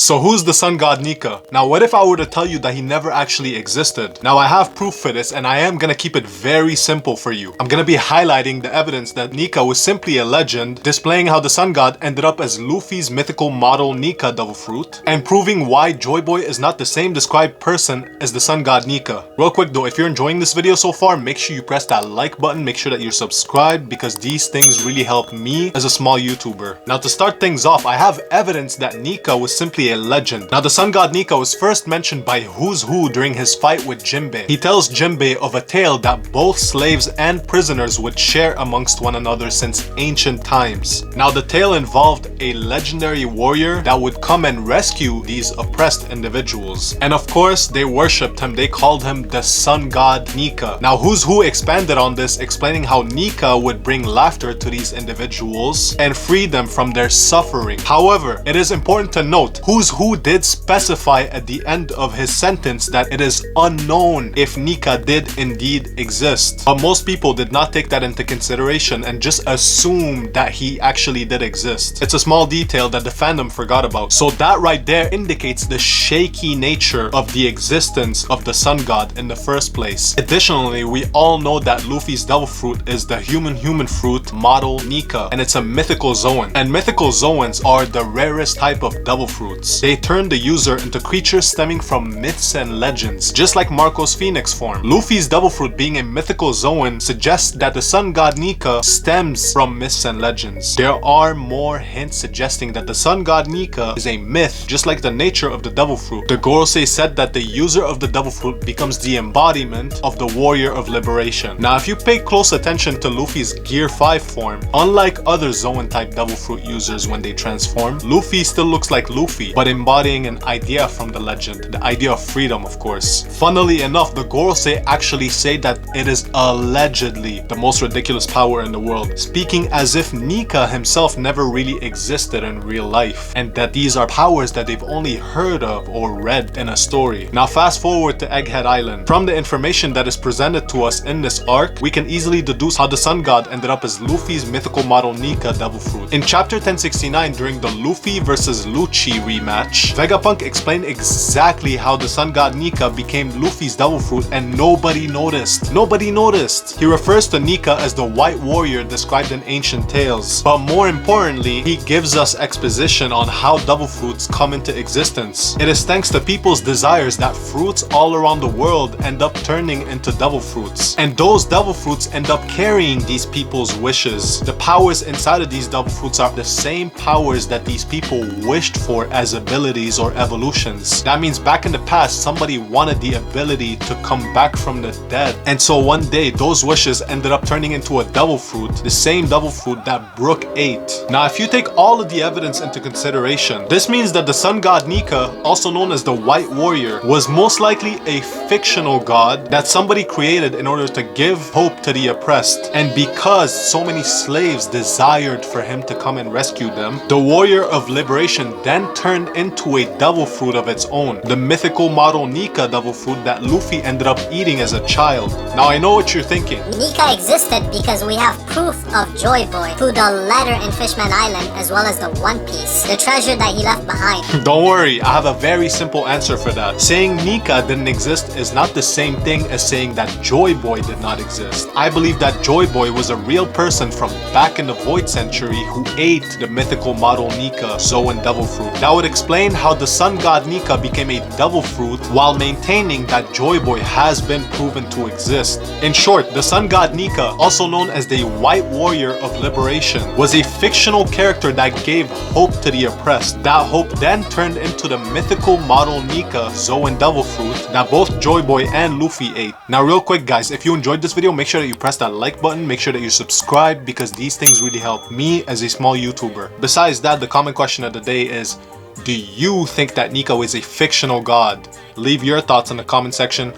So who's the sun god Nika? Now what if I were to tell you that he never actually existed? Now I have proof for this and I am gonna keep it very simple for you. I'm gonna be highlighting the evidence that Nika was simply a legend, displaying how the sun god ended up as Luffy's mythical model Nika devil fruit, and proving why Joyboy is not the same described person as the sun god Nika. Real quick though, if you're enjoying this video so far, make sure you press that like button, make sure that you're subscribed, because these things really help me as a small YouTuber. Now to start things off, I have evidence that Nika was simply a legend. Now the sun god Nika was first mentioned by Who's Who during his fight with Jinbei. He tells Jinbei of a tale that both slaves and prisoners would share amongst one another since ancient times. Now the tale involved a legendary warrior that would come and rescue these oppressed individuals. And of course, they worshipped him. They called him the sun god Nika. Now Who's Who expanded on this, explaining how Nika would bring laughter to these individuals and free them from their suffering. However, it is important to note, Who's Who did specify at the end of his sentence that it is unknown if Nika did indeed exist. But most people did not take that into consideration and just assumed that he actually did exist. It's a small detail that the fandom forgot about. So that right there indicates the shaky nature of the existence of the sun god in the first place. Additionally, we all know that Luffy's devil fruit is the human fruit model Nika, and it's a mythical zoan. And mythical zoans are the rarest type of devil fruits. They turn the user into creatures stemming from myths and legends, just like Marco's phoenix form. Luffy's devil fruit being a mythical zoan suggests that the sun god Nika stems from myths and legends. There are more hints suggesting that the sun god Nika is a myth, just like the nature of the devil fruit. The Gorosei said that the user of the devil fruit becomes the embodiment of the warrior of liberation. Now if you pay close attention to Luffy's Gear 5 form, unlike other zoan type devil fruit users when they transform, Luffy still looks like Luffy, but embodying an idea from the legend, the idea of freedom, of course. Funnily enough, the Gorosei actually say that it is allegedly the most ridiculous power in the world, speaking as if Nika himself never really existed in real life, and that these are powers that they've only heard of or read in a story. Now fast forward to Egghead Island. From the information that is presented to us in this arc, we can easily deduce how the sun god ended up as Luffy's mythical model Nika devil fruit. In chapter 1069, during the Luffy vs Lucci rematch, Vegapunk explained exactly how the sun god Nika became Luffy's devil fruit, and nobody noticed. Nobody noticed. He refers to Nika as the white warrior described in ancient tales, but more importantly, he gives us exposition on how devil fruits come into existence. It is thanks to people's desires that fruits all around the world end up turning into devil fruits, and those devil fruits end up carrying these people's wishes. The powers inside of these devil fruits are the same powers that these people wished for as abilities or evolutions. That means back in the past, somebody wanted the ability to come back from the dead, and so one day those wishes ended up turning into a devil fruit, the same devil fruit that Brook ate. Now if you take all of the evidence into consideration, this means that the sun god Nika, also known as the white warrior, was most likely a fictional god that somebody created in order to give hope to the oppressed. And because so many slaves desired for him to come and rescue them, the warrior of liberation then turned into a devil fruit of its own, the mythical model Nika devil fruit that Luffy ended up eating as a child. Now I know what you're thinking. Nika existed because we have proof of Joyboy through the letter in Fishman Island as well as the One Piece, the treasure that he left behind. Don't worry, I have a very simple answer for that. Saying Nika didn't exist is not the same thing as saying that Joyboy did not exist. I believe that Joyboy was a real person from back in the Void Century who ate the mythical model Nika Zoan devil fruit. That would explain how the sun god Nika became a devil fruit while maintaining that Joyboy has been proven to exist. In short, the sun god Nika, also known as the white warrior of liberation, was a fictional character that gave hope to the oppressed. That hope then turned into the mythical model Nika Zoan devil fruit that both Joyboy and Luffy ate. Now real quick guys, if you enjoyed this video, make sure that you press that like button, make sure that you subscribe, because these things really help me as a small YouTuber. Besides that, the common question of the day is, do you think that Nika is a fictional god? Leave your thoughts in the comment section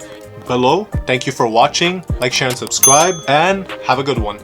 below. Thank you for watching. Like, share, and subscribe, and have a good one.